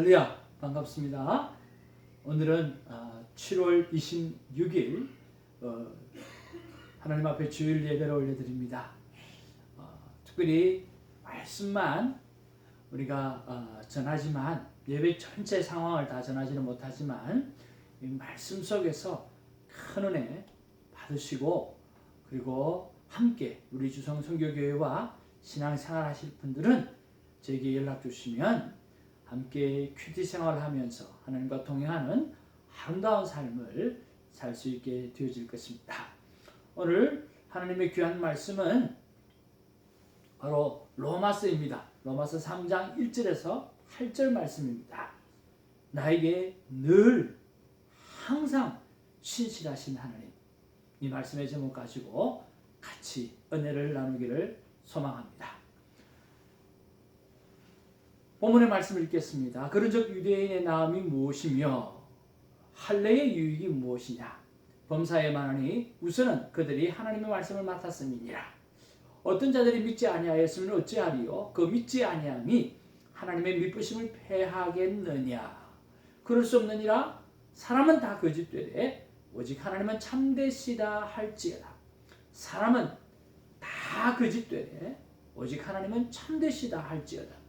할렐루야, 반갑습니다. 오늘은 7월 26일 하나님 앞에 주일 예배를 올려드립니다. 특별히 말씀만 우리가 전하지만 예배 전체 상황을 다 전하지는 못하지만 이 말씀 속에서 큰 은혜 받으시고, 그리고 함께 우리 주성 선교교회와 신앙생활 하실 분들은 저에게 연락 주시면 함께 큐티 생활을 하면서 하나님과 동행하는 아름다운 삶을 살 수 있게 되어질 것입니다. 오늘 하나님의 귀한 말씀은 바로 로마서입니다. 로마서 3장 1절에서 8절 말씀입니다. 나에게 늘 항상 신실하신 하나님, 이 말씀의 제목 가지고 같이 은혜를 나누기를 소망합니다. 본문의 말씀을 읽겠습니다. 그런즉 유대인의 나음이 무엇이며 할례의 유익이 무엇이냐? 범사에 만하니 우선은 그들이 하나님의 말씀을 맡았음이니라. 어떤 자들이 믿지 아니하였으면 어찌하리요? 그 믿지 아니함이 하나님의 미쁘심을 패하겠느냐? 그럴 수 없느니라. 사람은 다 거짓되되 오직 하나님은 참되시다 할지어다. 사람은 다 거짓되되 오직 하나님은 참되시다 할지어다.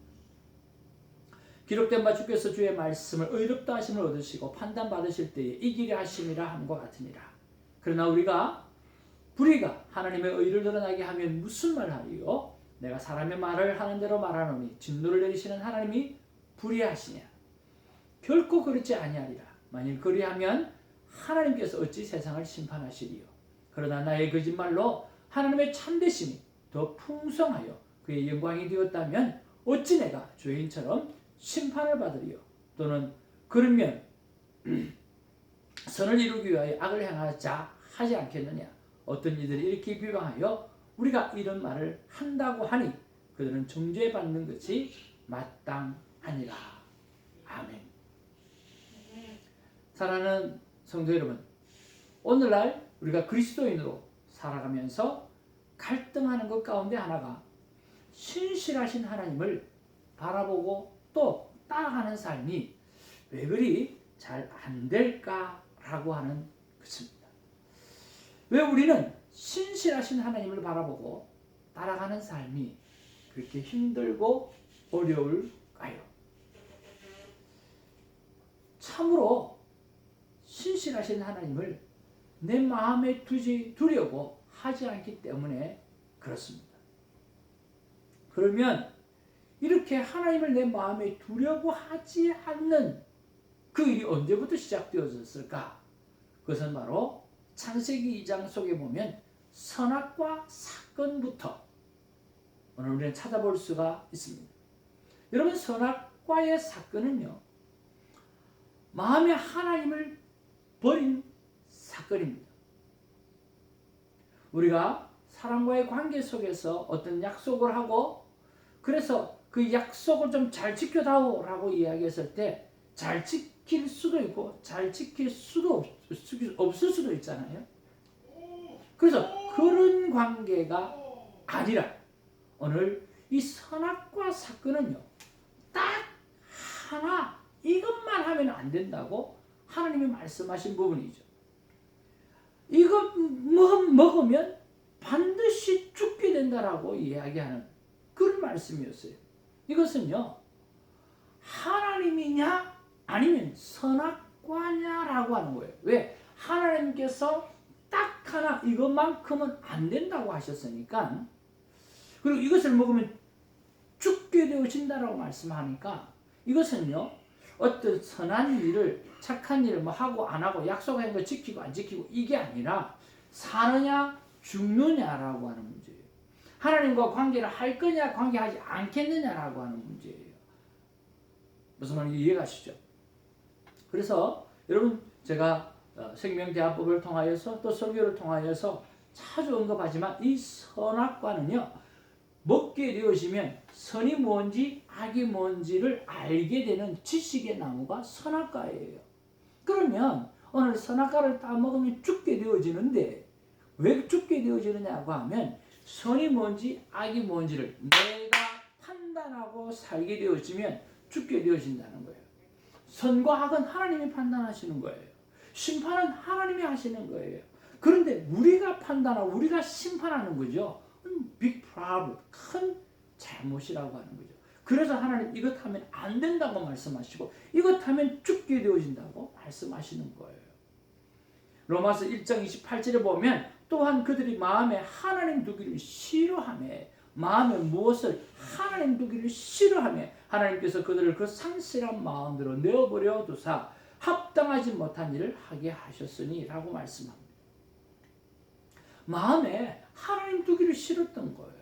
기록된 바 주께서 주의 말씀을 의롭다 하심을 얻으시고 판단받으실 때에 이기려 하심이라 함과 같으니라. 그러나 우리가 불의가 하나님의 의를 드러나게 하면 무슨 말하리요? 내가 사람의 말을 하는 대로 말하노니 진노를 내리시는 하나님이 불의하시냐? 결코 그렇지 아니하리라. 만일 그리하면 하나님께서 어찌 세상을 심판하시리요? 그러나 나의 거짓말로 하나님의 참되심이 더 풍성하여 그의 영광이 되었다면 어찌 내가 죄인처럼 심판을 받으리요? 또는 그러면 선을 이루기 위하여 악을 행하자 하지 않겠느냐? 어떤 이들이 이렇게 비방하여 우리가 이런 말을 한다고 하니 그들은 정죄받는 것이 마땅하니라. 아멘. 사랑하는 성도 여러분, 오늘날 우리가 그리스도인으로 살아가면서 갈등하는 것 가운데 하나가 신실하신 하나님을 바라보고 또 따라가는 삶이 왜 그리 잘 안 될까라고 하는 것입니다. 왜 우리는 신실하신 하나님을 바라보고 따라가는 삶이 그렇게 힘들고 어려울까요? 참으로 신실하신 하나님을 내 마음에 두려고 하지 않기 때문에 그렇습니다. 그러면 이렇게 하나님을 내 마음에 두려고 하지 않는 그 일이 언제부터 시작되어졌을까? 그것은 바로 창세기 2장 속에 보면 선악과 사건부터 오늘 우리는 찾아볼 수가 있습니다. 여러분, 선악과의 사건은요, 마음에 하나님을 버린 사건입니다. 우리가 사람과의 관계 속에서 어떤 약속을 하고 그래서 그 약속을 좀 잘 지켜다오라고 이야기했을 때 잘 지킬 수도 있고 잘 지킬 수도 없을 수도 있잖아요. 그래서 그런 관계가 아니라 오늘 이 선악과 사건은요, 딱 하나 이것만 하면 안 된다고 하나님이 말씀하신 부분이죠. 이것 먹으면 반드시 죽게 된다라고 이야기하는 그런 말씀이었어요. 이것은요, 하나님이냐 아니면 선악과냐라고 하는 거예요. 왜? 하나님께서 딱 하나 이것만큼은 안 된다고 하셨으니까, 그리고 이것을 먹으면 죽게 되어진다라고 말씀하니까, 이것은요, 어떤 선한 일을 착한 일을 하고 안 하고 약속한 거 지키고 안 지키고 이게 아니라 사느냐 죽느냐라고 하는 문제예요. 하나님과 관계를 할 거냐 관계하지 않겠느냐라고 하는 문제예요. 무슨 말인지 이해가시죠? 그래서 여러분, 제가 생명대화법을 통하여서 또 설교를 통하여서 자주 언급하지만 이 선악과는요, 먹게 되어지면 선이 뭔지 악이 뭔지를 알게 되는 지식의 나무가 선악과예요. 그러면 오늘 선악과를 딱 먹으면 죽게 되어지는데 왜 죽게 되어지느냐고 하면 선이 뭔지 악이 뭔지를 내가 판단하고 살게 되어지면 죽게 되어진다는 거예요. 선과 악은 하나님이 판단하시는 거예요. 심판은 하나님이 하시는 거예요. 그런데 우리가 판단하고 우리가 심판하는 거죠. big problem, 큰 잘못이라고 하는 거죠. 그래서 하나님 이것 하면 안 된다고 말씀하시고 이것 하면 죽게 되어진다고 말씀하시는 거예요. 로마서 1장 28절에 보면 또한 그들이 마음에 하나님 두기를 싫어하며 마음에 무엇을 하나님 두기를 싫어하며 하나님께서 그들을 그 상실한 마음대로 내어버려 두사 합당하지 못한 일을 하게 하셨으니 라고 말씀합니다. 마음에 하나님 두기를 싫었던 거예요.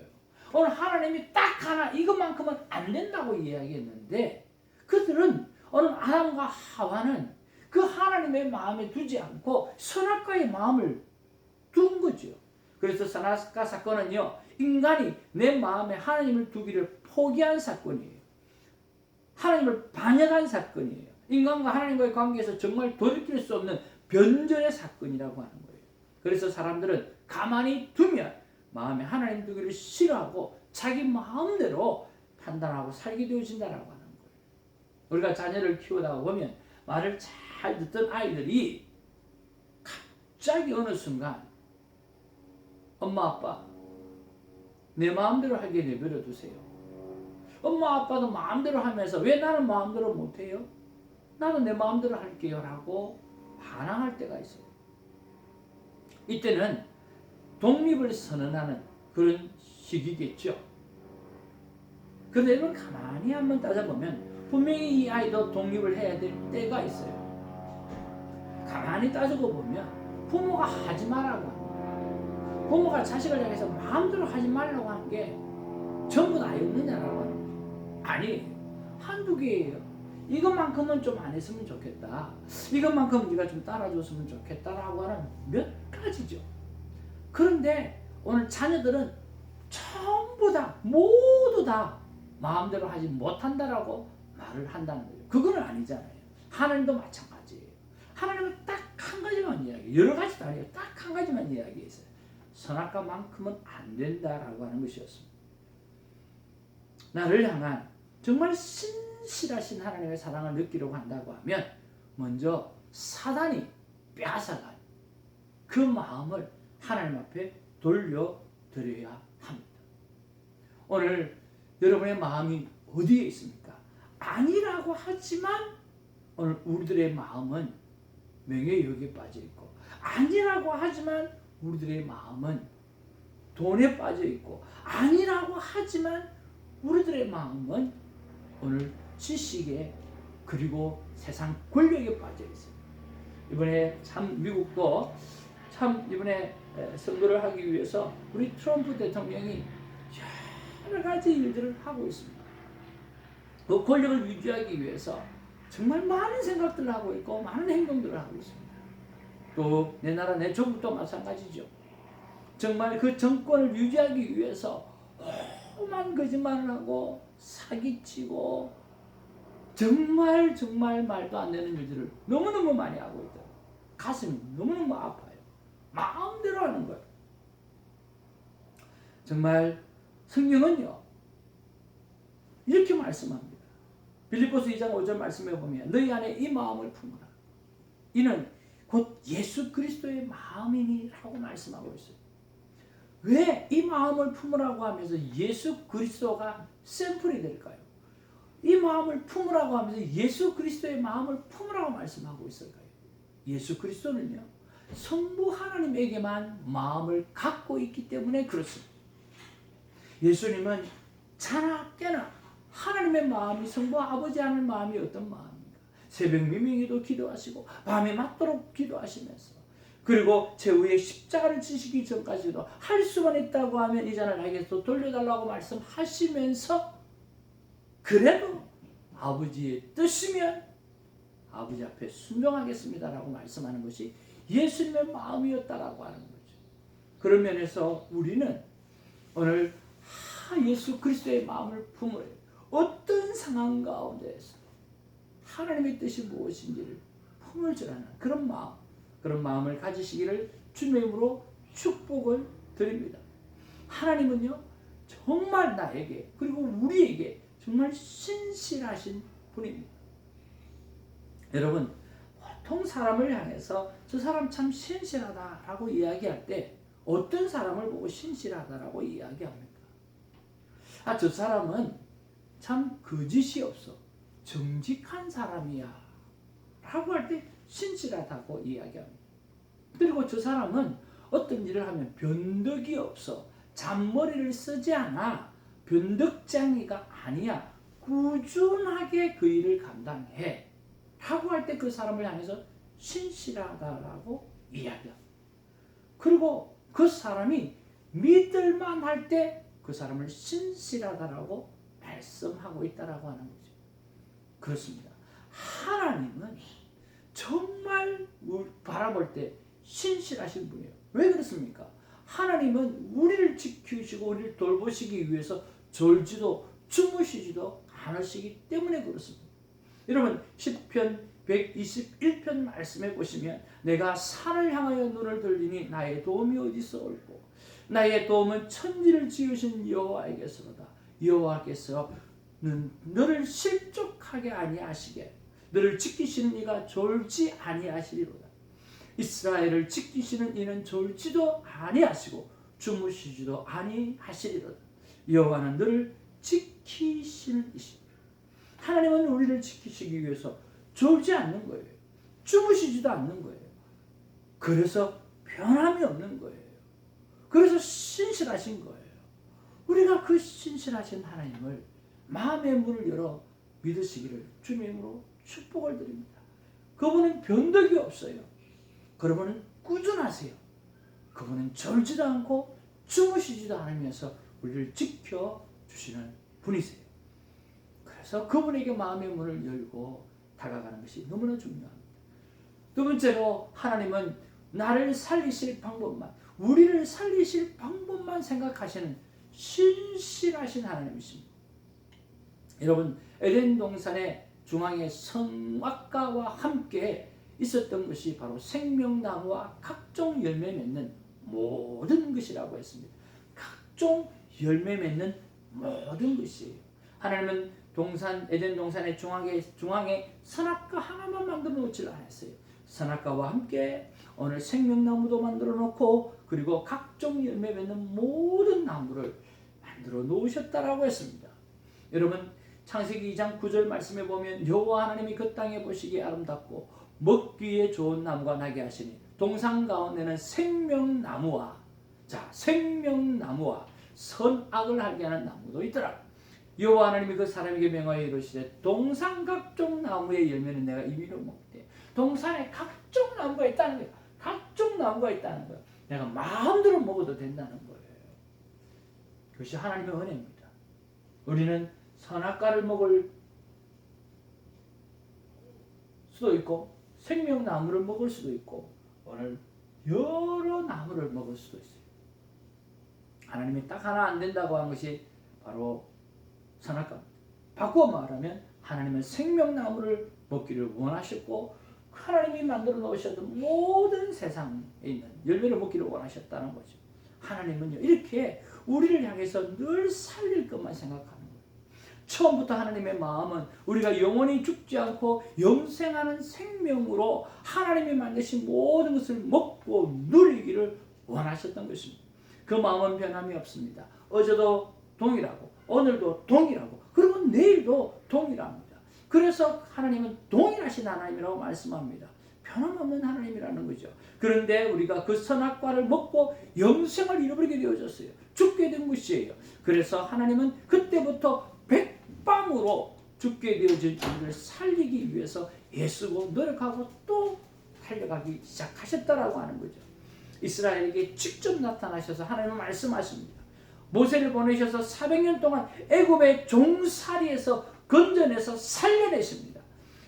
오늘 하나님이 딱 하나 이것만큼은 안 된다고 이야기했는데 그들은 오늘 아담과 하와는 그 하나님의 마음에 두지 않고 선악과의 마음을 둔 거죠. 그래서 선악과 사건은요, 인간이 내 마음에 하나님을 두기를 포기한 사건이에요. 하나님을 반역한 사건이에요. 인간과 하나님과의 관계에서 정말 돌이킬 수 없는 변절의 사건이라고 하는 거예요. 그래서 사람들은 가만히 두면 마음에 하나님 두기를 싫어하고 자기 마음대로 판단하고 살게 되어진다라고 하는 거예요. 우리가 자녀를 키우다가 보면 말을 잘 듣던 아이들이 갑자기 어느 순간 엄마 아빠 내 마음대로 하게 내버려 두세요. 엄마 아빠도 마음대로 하면서 왜 나는 마음대로 못해요? 나는 내 마음대로 할게요 라고 반항할 때가 있어요. 이때는 독립을 선언하는 그런 시기겠죠. 그런데 여러분 가만히 한번 따져보면 분명히 이 아이도 독립을 해야 될 때가 있어요. 가만히 따지고 보면 부모가 하지 말라고 하는 거예요. 부모가 자식을 향해서 마음대로 하지 말라고 하는 게 전부 다였느냐라고 하는 거예요. 아니에요. 한두 개예요. 이것만큼은 좀 안 했으면 좋겠다. 이것만큼은 네가 좀 따라줬으면 좋겠다라고 하는 몇 가지죠. 그런데 오늘 자녀들은 전부 다 모두 다 마음대로 하지 못한다라고 말을 한다는 거죠. 그거는 아니잖아요. 하나님도 마찬가지예요. 하나님은 딱 한 가지만 이야기해요. 여러 가지도 아니에요. 딱 한 가지만 이야기했어요. 선악과만큼은 안 된다라고 하는 것이었습니다. 나를 향한 정말 신실하신 하나님의 사랑을 느끼려고 한다고 하면 먼저 사단이 빼앗아간 그 마음을 하나님 앞에 돌려드려야 합니다. 오늘 여러분의 마음이 어디에 있습니까? 아니라고 하지만 오늘 우리들의 마음은 명예욕에 빠져있고 아니라고 하지만 우리들의 마음은 돈에 빠져있고 아니라고 하지만 우리들의 마음은 오늘 지식에 그리고 세상 권력에 빠져있어요. 이번에 참 미국도 참 이번에 선거를 하기 위해서 우리 트럼프 대통령이 여러 가지 일들을 하고 있습니다. 그 권력을 유지하기 위해서 정말 많은 생각들을 하고 있고 많은 행동들을 하고 있습니다. 또 내 나라 내 조국도 마찬가지죠. 정말 그 정권을 유지하기 위해서 험한 거짓말을 하고 사기치고 정말 말도 안 되는 일들을 너무너무 많이 하고 있다. 가슴이 너무너무 아파요. 마음대로 하는 거예요. 정말 성경은요 이렇게 말씀합니다. 빌립보서 2장 5절 말씀해 보면 너희 안에 이 마음을 품으라. 이는 곧 예수 그리스도의 마음이니 라고 말씀하고 있어요. 왜 이 마음을 품으라고 하면서 예수 그리스도가 샘플이 될까요? 이 마음을 품으라고 하면서 예수 그리스도의 마음을 품으라고 말씀하고 있을까요? 예수 그리스도는요 성부 하나님에게만 마음을 갖고 있기 때문에 그렇습니다. 예수님은 자나 깨나 하나님의 마음이 성부 아버지 하는 마음이 어떤 마음입니까? 새벽 미명에도 기도하시고 밤에 맞도록 기도하시면서 그리고 최후의 십자가를 지시기 전까지도 할 수만 있다고 하면 이 잔을 나에게서 돌려달라고 말씀하시면서 그래도 아버지의 뜻이면 아버지 앞에 순종하겠습니다라고 말씀하는 것이 예수님의 마음이었다라고 하는 거죠. 그런 면에서 우리는 오늘 예수 그리스도의 마음을 품을 어떤 상황 가운데에서 하나님의 뜻이 무엇인지를 품을 줄 아는 그런 마음을 가지시기를 주님의 이름으로 축복을 드립니다. 하나님은요 정말 나에게 그리고 우리에게 정말 신실하신 분입니다. 여러분, 보통 사람을 향해서 저 사람 참 신실하다라고 이야기할 때 어떤 사람을 보고 신실하다라고 이야기합니까? 저 사람은 참 거짓이 없어, 정직한 사람이야 라고 할 때 신실하다고 이야기합니다. 그리고 저 사람은 어떤 일을 하면 변덕이 없어, 잔머리를 쓰지 않아, 변덕쟁이가 아니야, 꾸준하게 그 일을 감당해 라고 할 때 그 사람을 향해서 신실하다라고 이야기합니다. 그리고 그 사람이 믿을만 할 때 그 사람을 신실하다라고 말씀하고 있다라고 하는 거죠. 그렇습니다. 하나님은 정말 바라볼 때 신실하신 분이에요. 왜 그렇습니까? 하나님은 우리를 지키시고 우리를 돌보시기 위해서 졸지도 주무시지도 않으시기 때문에 그렇습니다. 여러분, 시편 121편 말씀해 보시면 내가 산을 향하여 눈을 돌리니 나의 도움이 어디서 올고 나의 도움은 천지를 지으신 여호와에게서로다. 여호와께서는 너를 실족하게 아니하시게 너를 지키시는 이가 졸지 아니하시리로다. 이스라엘을 지키시는 이는 졸지도 아니하시고 주무시지도 아니하시리로다. 여호와는 너를 지키시는 이십니다. 하나님은 우리를 지키시기 위해서 졸지 않는 거예요. 주무시지도 않는 거예요. 그래서 변함이 없는 거예요. 그래서 신실하신 거예요. 우리가 그 신실하신 하나님을 마음의 문을 열어 믿으시기를 주님의 이름으로 축복을 드립니다. 그분은 변덕이 없어요. 그분은 꾸준하세요. 그분은 졸지도 않고 주무시지도 않으면서 우리를 지켜주시는 분이세요. 그래서 그분에게 마음의 문을 열고 다가가는 것이 너무나 중요합니다. 두 번째로, 하나님은 나를 살리실 방법만, 우리를 살리실 방법만 생각하시는 신실하신 하나님이십니다. 여러분, 에덴 동산의 중앙에 선악과와 함께 있었던 것이 바로 생명나무와 각종 열매 맺는 모든 것이라고 했습니다. 각종 열매 맺는 모든 것이에요. 하나님은 에덴 동산의 중앙에 선악과 하나만 만들어 놓지 않았어요. 선악과와 함께 오늘 생명나무도 만들어 놓고 그리고 각종 열매 맺는 모든 나무를 만들어 놓으셨다라고 했습니다. 여러분, 창세기 2장 9절 말씀에 보면 여호와 하나님이 그 땅에 보시기에 아름답고 먹기에 좋은 나무가 나게 하시니 동산 가운데는 생명나무와 선악을 알게 하는 나무도 있더라. 여호와 하나님이 그 사람에게 명하여 이르시되 동산 각종 나무의 열매는 내가 임의로 먹되. 동산에 각종 나무가 있다는 거예요. 각종 나무가 있다는 거예요. 내가 마음대로 먹어도 된다는 거예요. 그것이 하나님의 은혜입니다. 우리는 선악과를 먹을 수도 있고 생명나무를 먹을 수도 있고 오늘 여러 나무를 먹을 수도 있어요. 하나님이 딱 하나 안 된다고 한 것이 바로 선악과입니다. 바꾸어 말하면 하나님은 생명나무를 먹기를 원하셨고 하나님이 만들어 놓으셨던 모든 세상에 있는 열매를 먹기를 원하셨다는 거죠. 하나님은요, 이렇게 우리를 향해서 늘 살릴 것만 생각하는 거예요. 처음부터 하나님의 마음은 우리가 영원히 죽지 않고 영생하는 생명으로 하나님이 만드신 모든 것을 먹고 누리기를 원하셨던 것입니다. 그 마음은 변함이 없습니다. 어제도 동일하고 오늘도 동일하고 그리고 내일도 동일합니다. 그래서 하나님은 동일하신 하나님이라고 말씀합니다. 변함없는 하나님이라는 거죠. 그런데 우리가 그 선악과를 먹고 영생을 잃어버리게 되어졌어요. 죽게 된 것이에요. 그래서 하나님은 그때부터 백방으로 죽게 되어진 우리를 살리기 위해서 애쓰고 노력하고 또 살려가기 시작하셨다라고 하는 거죠. 이스라엘에게 직접 나타나셔서 하나님은 말씀하십니다. 모세를 보내셔서 400년 동안 애굽의 종살이에서 건져내서 살려내십니다.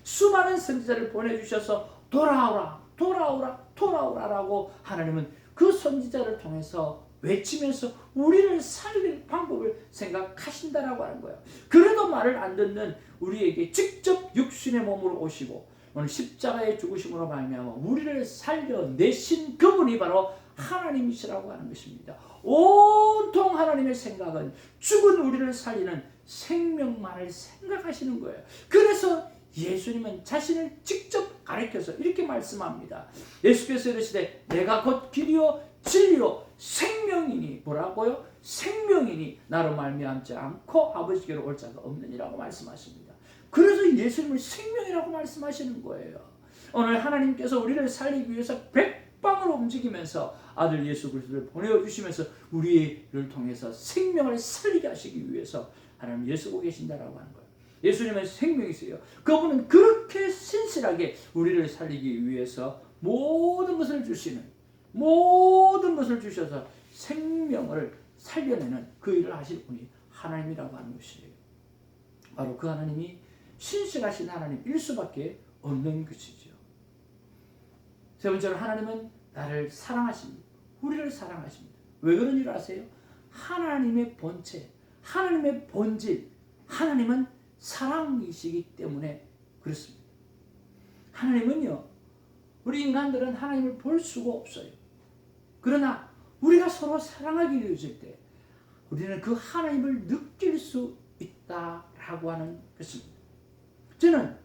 수많은 선지자를 보내주셔서 돌아오라라고 하나님은 그 선지자를 통해서 외치면서 우리를 살릴 방법을 생각하신다라고 하는 거예요. 그래도 말을 안 듣는 우리에게 직접 육신의 몸으로 오시고 오늘 십자가의 죽으심으로 말미암아 우리를 살려내신 그분이 바로 하나님이시라고 하는 것입니다. 온통 하나님의 생각은 죽은 우리를 살리는 생명만을 생각하시는 거예요. 그래서 예수님은 자신을 직접 가르쳐서 이렇게 말씀합니다. 예수께서 이르시되 내가 곧 길이요 진리요 생명이니 뭐라고요? 생명이니 나로 말미암지 않고 아버지께로 올 자가 없느니라고 말씀하십니다. 그래서 예수님을 생명이라고 말씀하시는 거예요. 오늘 하나님께서 우리를 살리기 위해서 백방으로 움직이면서 아들 예수 그리스도를 보내주시면서 우리를 통해서 생명을 살리게 하시기 위해서 하나님 예수고 계신다라고 하는 거예요. 예수님은 생명이세요. 그분은 그렇게 신실하게 우리를 살리기 위해서 모든 것을 주셔서 생명을 살려내는 그 일을 하실 분이 하나님이라고 하는 것이에요. 바로 그 하나님이 신실하신 하나님일 수밖에 없는 것이죠. 세 번째로 하나님은 나를 사랑하십니다. 우리를 사랑하십니다. 왜 그런 줄 아세요? 하나님의 본체, 하나님의 본질, 하나님은 사랑이시기 때문에 그렇습니다. 하나님은요, 우리 인간들은 하나님을 볼 수가 없어요. 그러나 우리가 서로 사랑하게 되어질 때 우리는 그 하나님을 느낄 수 있다라고 하는 것입니다. 저는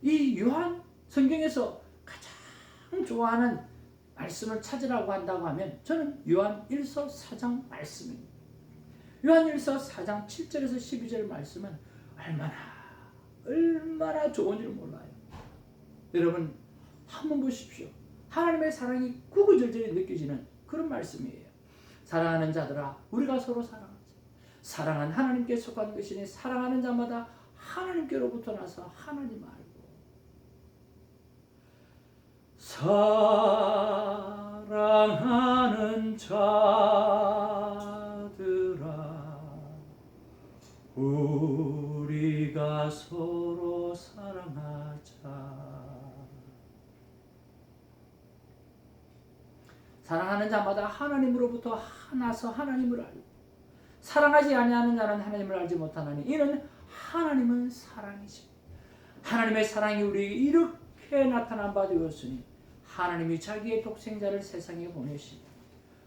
이 요한 성경에서 가장 좋아하는 말씀을 찾으라고 한다고 하면 저는 요한 1서 4장 말씀입니다. 요한 1서 4장 7절에서 12절 말씀은 얼마나 좋은 줄 몰라요. 여러분 한번 보십시오. 하나님의 사랑이 구구절절히 느껴지는 그런 말씀이에요. 사랑하는 자들아 우리가 서로 사랑하자. 사랑은 하나님께 속한 것이니 사랑하는 자마다 하나님께로부터 나서 하나님 알고 사랑하는 자들아 우리가 서로 사랑하자. 사랑하는 자마다 하나님으로부터 나서 하나님을 알고 사랑하지 아니하는 자는 하나님을 알지 못하나니 이는 하나님은 사랑이십니다. 하나님의 사랑이 우리에게 이렇게 나타난 바 되었으니 하나님이 자기의 독생자를 세상에 보내시고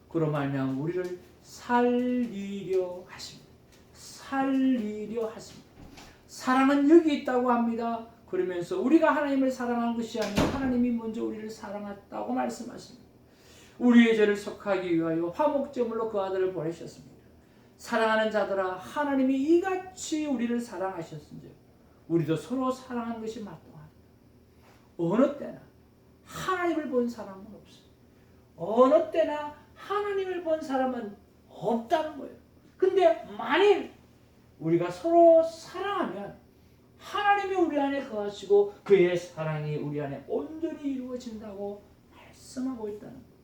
그로 말미암아 우리를 살리려 하십니다. 사랑은 여기 있다고 합니다. 그러면서 우리가 하나님을 사랑한 것이 아니라 하나님이 먼저 우리를 사랑했다고 말씀하십니다. 우리의 죄를 속하기 위하여 화목제물로 그 아들을 보내셨습니다. 사랑하는 자들아 하나님이 이같이 우리를 사랑하셨은즉 우리도 서로 사랑하는 것이 마땅하다. 어느 때나 하나님을 본 사람은 없어요. 어느 때나 하나님을 본 사람은 없다는 거예요. 근데 만일 우리가 서로 사랑하면 하나님이 우리 안에 거하시고 그의 사랑이 우리 안에 온전히 이루어진다고 말씀하고 있다는 거예요.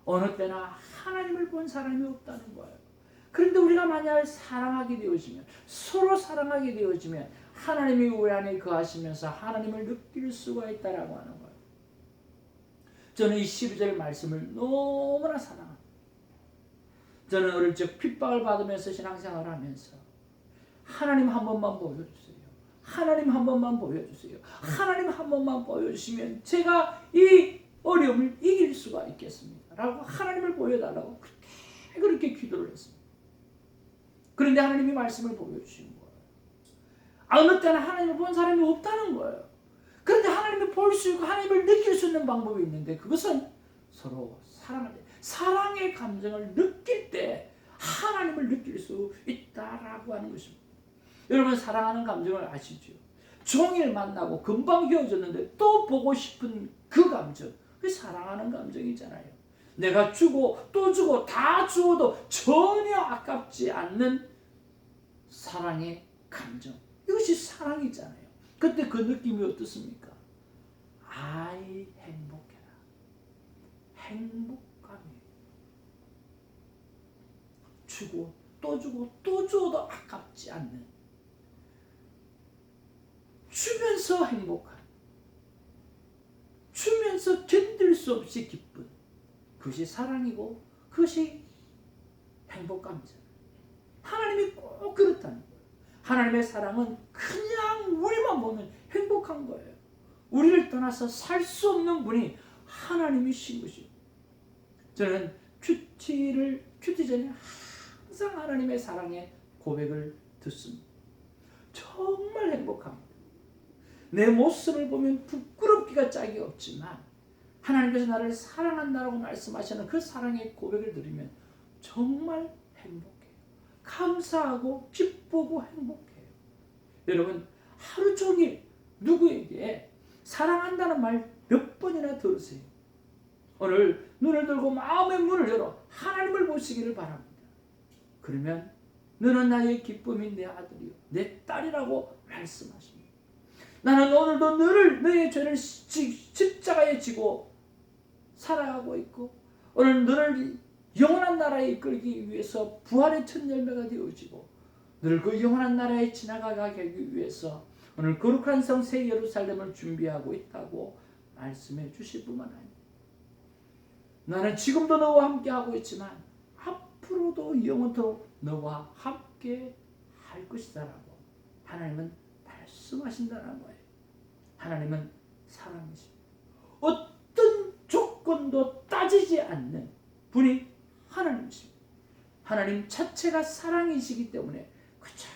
어느 때나 하나님을 본 사람이 없다는 거예요. 그런데 우리가 만약 사랑하게 되어지면 서로 사랑하게 되어지면 하나님이 우리 안에 거하시면서 하나님을 느낄 수가 있다라고 하는 거예요. 저는 이 12절 말씀을 너무나 사랑합니다. 저는 어릴 적 핍박을 받으면서 신앙생활을 하면서 하나님 한 번만 보여주세요. 하나님 한 번만 보여주세요. 하나님 한 번만 보여주시면 제가 이 어려움을 이길 수가 있겠습니다. 라고 하나님을 보여달라고 그렇게 기도를 했습니다. 그런데 하나님이 말씀을 보여주신 거예요. 어느 때는 하나님을 본 사람이 없다는 거예요. 그런데 하나님을 볼 수 있고 하나님을 느낄 수 있는 방법이 있는데 그것은 서로 사랑할 때 사랑의 감정을 느낄 때 하나님을 느낄 수 있다라고 하는 것입니다. 여러분 사랑하는 감정을 아시죠? 종일 만나고 금방 헤어졌는데 또 보고 싶은 그 감정, 그 사랑하는 감정이잖아요. 내가 주고 또 주고 다 주어도 전혀 아깝지 않는 사랑의 감정, 이것이 사랑이잖아요. 그때 그 느낌이 어떻습니까? 아이 행복해라. 행복감이에요. 주고 또 주고 또 주어도 아깝지 않는, 주면서 행복한, 주면서 견딜 수 없이 기쁜, 그것이 사랑이고 그것이 행복감이잖아요. 하나님이 꼭 그렇다는 거예요. 하나님의 사랑은 그냥 우리만 보면 행복한 거예요. 우리를 떠나서 살 수 없는 분이 하나님이신 것이에요. 저는 큐티 전에 항상 하나님의 사랑의 고백을 듣습니다. 정말 행복합니다. 내 모습을 보면 부끄럽기가 짝이 없지만 하나님께서 나를 사랑한다라고 말씀하시는 그 사랑의 고백을 들으면 정말 행복해요. 감사하고 기쁘고 행복해요. 여러분 하루 종일 누구에게 사랑한다는 말 몇 번이나 들으세요. 오늘 눈을 들고 마음의 문을 열어 하나님을 보시기를 바랍니다. 그러면 너는 나의 기쁨인 내 아들이요 내 딸이라고 말씀하십니다. 나는 오늘도 너의 죄를 십자가에 지고 살아가고 있고 오늘 너를 영원한 나라에 이끌기 위해서 부활의 첫 열매가 되어지고 너를 그 영원한 나라에 지나가게 하기 위해서 오늘 거룩한 성 새 예루살렘을 준비하고 있다고 말씀해 주실 뿐만 아니라 나는 지금도 너와 함께 하고 있지만 앞으로도 영원토록 너와 함께 할 것이다라고 하나님은 말씀하신다는 거예요. 하나님은 사랑이십니다. 어떤 조건도 따지지 않는 분이 하나님이십니다. 하나님 자체가 사랑이시기 때문에 그저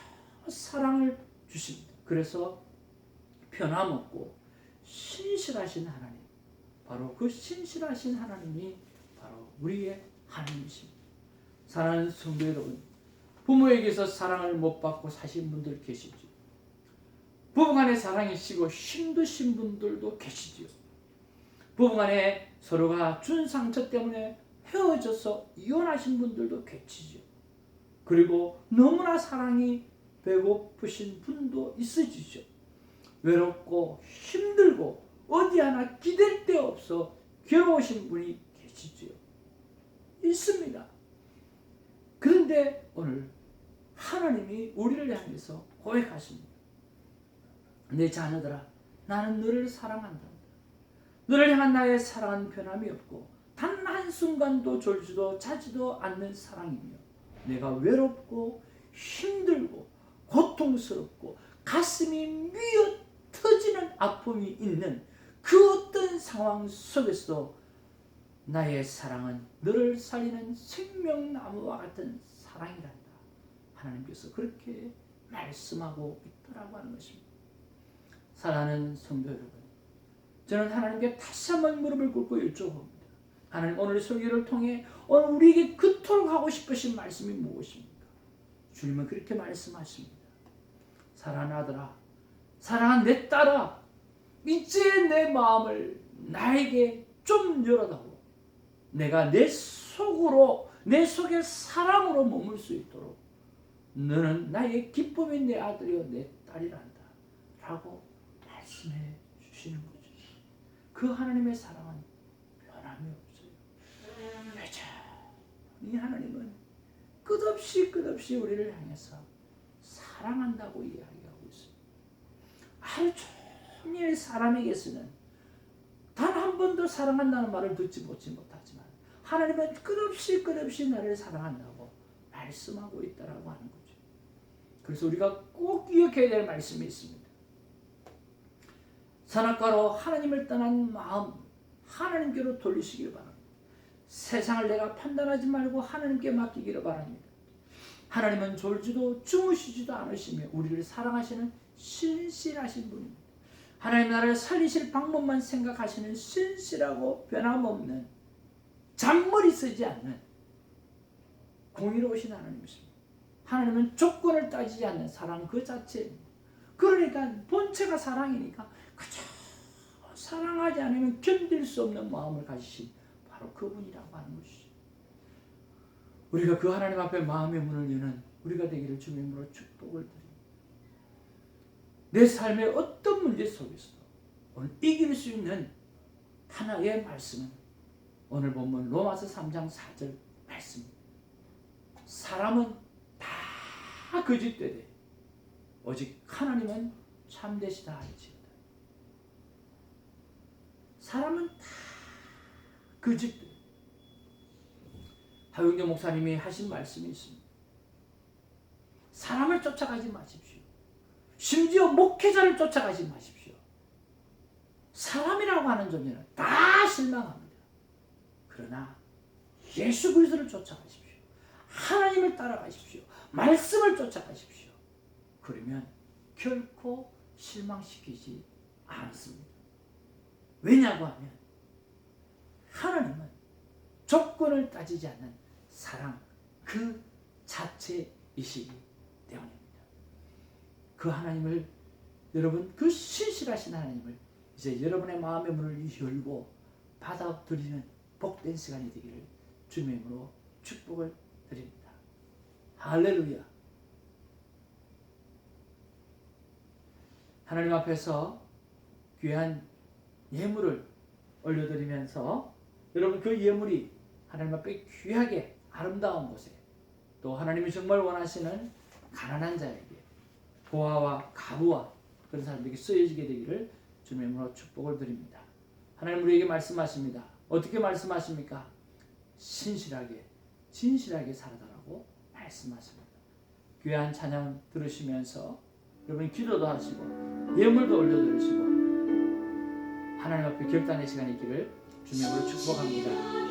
사랑을 주십니다. 그래서 변함없고 신실하신 하나님, 바로 그 신실하신 하나님이 바로 우리의 하나님이십니다. 사랑하는 성도 여러분, 부모에게서 사랑을 못 받고 사신 분들 계시죠. 부부간에 사랑이시고 힘드신 분들도 계시지요. 부부간에 서로가 준 상처 때문에 헤어져서 이혼하신 분들도 계시죠. 그리고 너무나 사랑이 배고프신 분도 있으시죠. 외롭고 힘들고 어디 하나 기댈 데 없어 괴로우신 분이 계시지요. 있습니다. 그런데 오늘 하나님이 우리를 향해서 고백하십니다. 내 자녀들아, 나는 너를 사랑한다. 너를 향한 나의 사랑은 변함이 없고 단 한순간도 졸지도 자지도 않는 사랑이며 내가 외롭고 힘들고 고통스럽고 가슴이 미어 터지는 아픔이 있는 그 어떤 상황 속에서도 나의 사랑은 너를 살리는 생명나무와 같은 사랑이란다. 하나님께서 그렇게 말씀하고 있더라고 하는 것입니다. 사랑하는 성도 여러분, 저는 하나님께 다시 한번 무릎을 꿇고 여쭤봅니다. 하나님, 오늘 설교를 통해 오늘 우리에게 그토록 하고 싶으신 말씀이 무엇입니까? 주님은 그렇게 말씀하십니다. 사랑하는 아들아, 사랑한 내 딸아, 이제 내 마음을 나에게 좀 열어다오. 내가 내 속으로, 내 속에 사랑으로 머물 수 있도록 너는 나의 기쁨인 내 아들이요 내 딸이란다 라고 말씀해 주시는 거죠. 그 하나님의 사랑은 변함이 없어요. 이 하나님은 끝없이 우리를 향해서 사랑한다고 이야기하고 있습니다. 하루 종일 사람에게서는 단 한 번도 사랑한다는 말을 듣지 못하지만 하나님은 끝없이 나를 사랑한다고 말씀하고 있다라고 하는 거죠. 그래서 우리가 꼭 기억해야 될 말씀이 있습니다. 선악과로 하나님을 떠난 마음 하나님께로 돌리시기를 바랍니다. 세상을 내가 판단하지 말고 하나님께 맡기기를 바랍니다. 하나님은 졸지도 주무시지도 않으시며 우리를 사랑하시는 신실하신 분입니다. 하나님 나라를 살리실 방법만 생각하시는 신실하고 변함없는 잔머리 쓰지 않는 공의로우신 하나님이십니다. 하나님은 조건을 따지지 않는 사랑 그 자체입니다. 그러니까 본체가 사랑이니까 그저 사랑하지 않으면 견딜 수 없는 마음을 가지신 바로 그분이라고 하는 것이죠. 우리가 그 하나님 앞에 마음의 문을 여는 우리가 되기를 주님의 이름으로 축복을 드립니다. 내 삶의 어떤 문제 속에서도 오늘 이길 수 있는 하나의 말씀은 오늘 본문 로마서 3장 4절 말씀입니다. 사람은 다 거짓되되 오직 하나님은 참되시다 할지어다. 사람은 다 거짓되되 하용경 목사님이 하신 말씀이 있습니다. 사람을 쫓아가지 마십시오. 심지어 목회자를 쫓아가지 마십시오. 사람이라고 하는 존재는 다 실망합니다. 그러나 예수 그리스도를 쫓아가십시오. 하나님을 따라가십시오. 말씀을 쫓아가십시오. 그러면 결코 실망시키지 않습니다. 왜냐고 하면 하나님은 조건을 따지지 않는 사랑 그 자체이시기 때문입니다. 그 하나님을 여러분 그 신실하신 하나님을 이제 여러분의 마음의 문을 열고 받아들이는 복된 시간이 되기를 주님의 이름으로 축복을 드립니다. 할렐루야. 하나님 앞에서 귀한 예물을 올려드리면서 여러분 그 예물이 하나님 앞에 귀하게 아름다운 곳에 또 하나님이 정말 원하시는 가난한 자에게 보화와 가부와 그런 사람들에게 쓰여지게 되기를 주님의 이름으로 축복을 드립니다. 하나님 우리에게 말씀하십니다. 어떻게 말씀하십니까? 신실하게 진실하게 살아달라고 말씀하십니다. 귀한 찬양 들으시면서 여러분 기도도 하시고 예물도 올려드리시고 하나님 앞에 결단의 시간이 있기를 주님의 이름으로 축복합니다.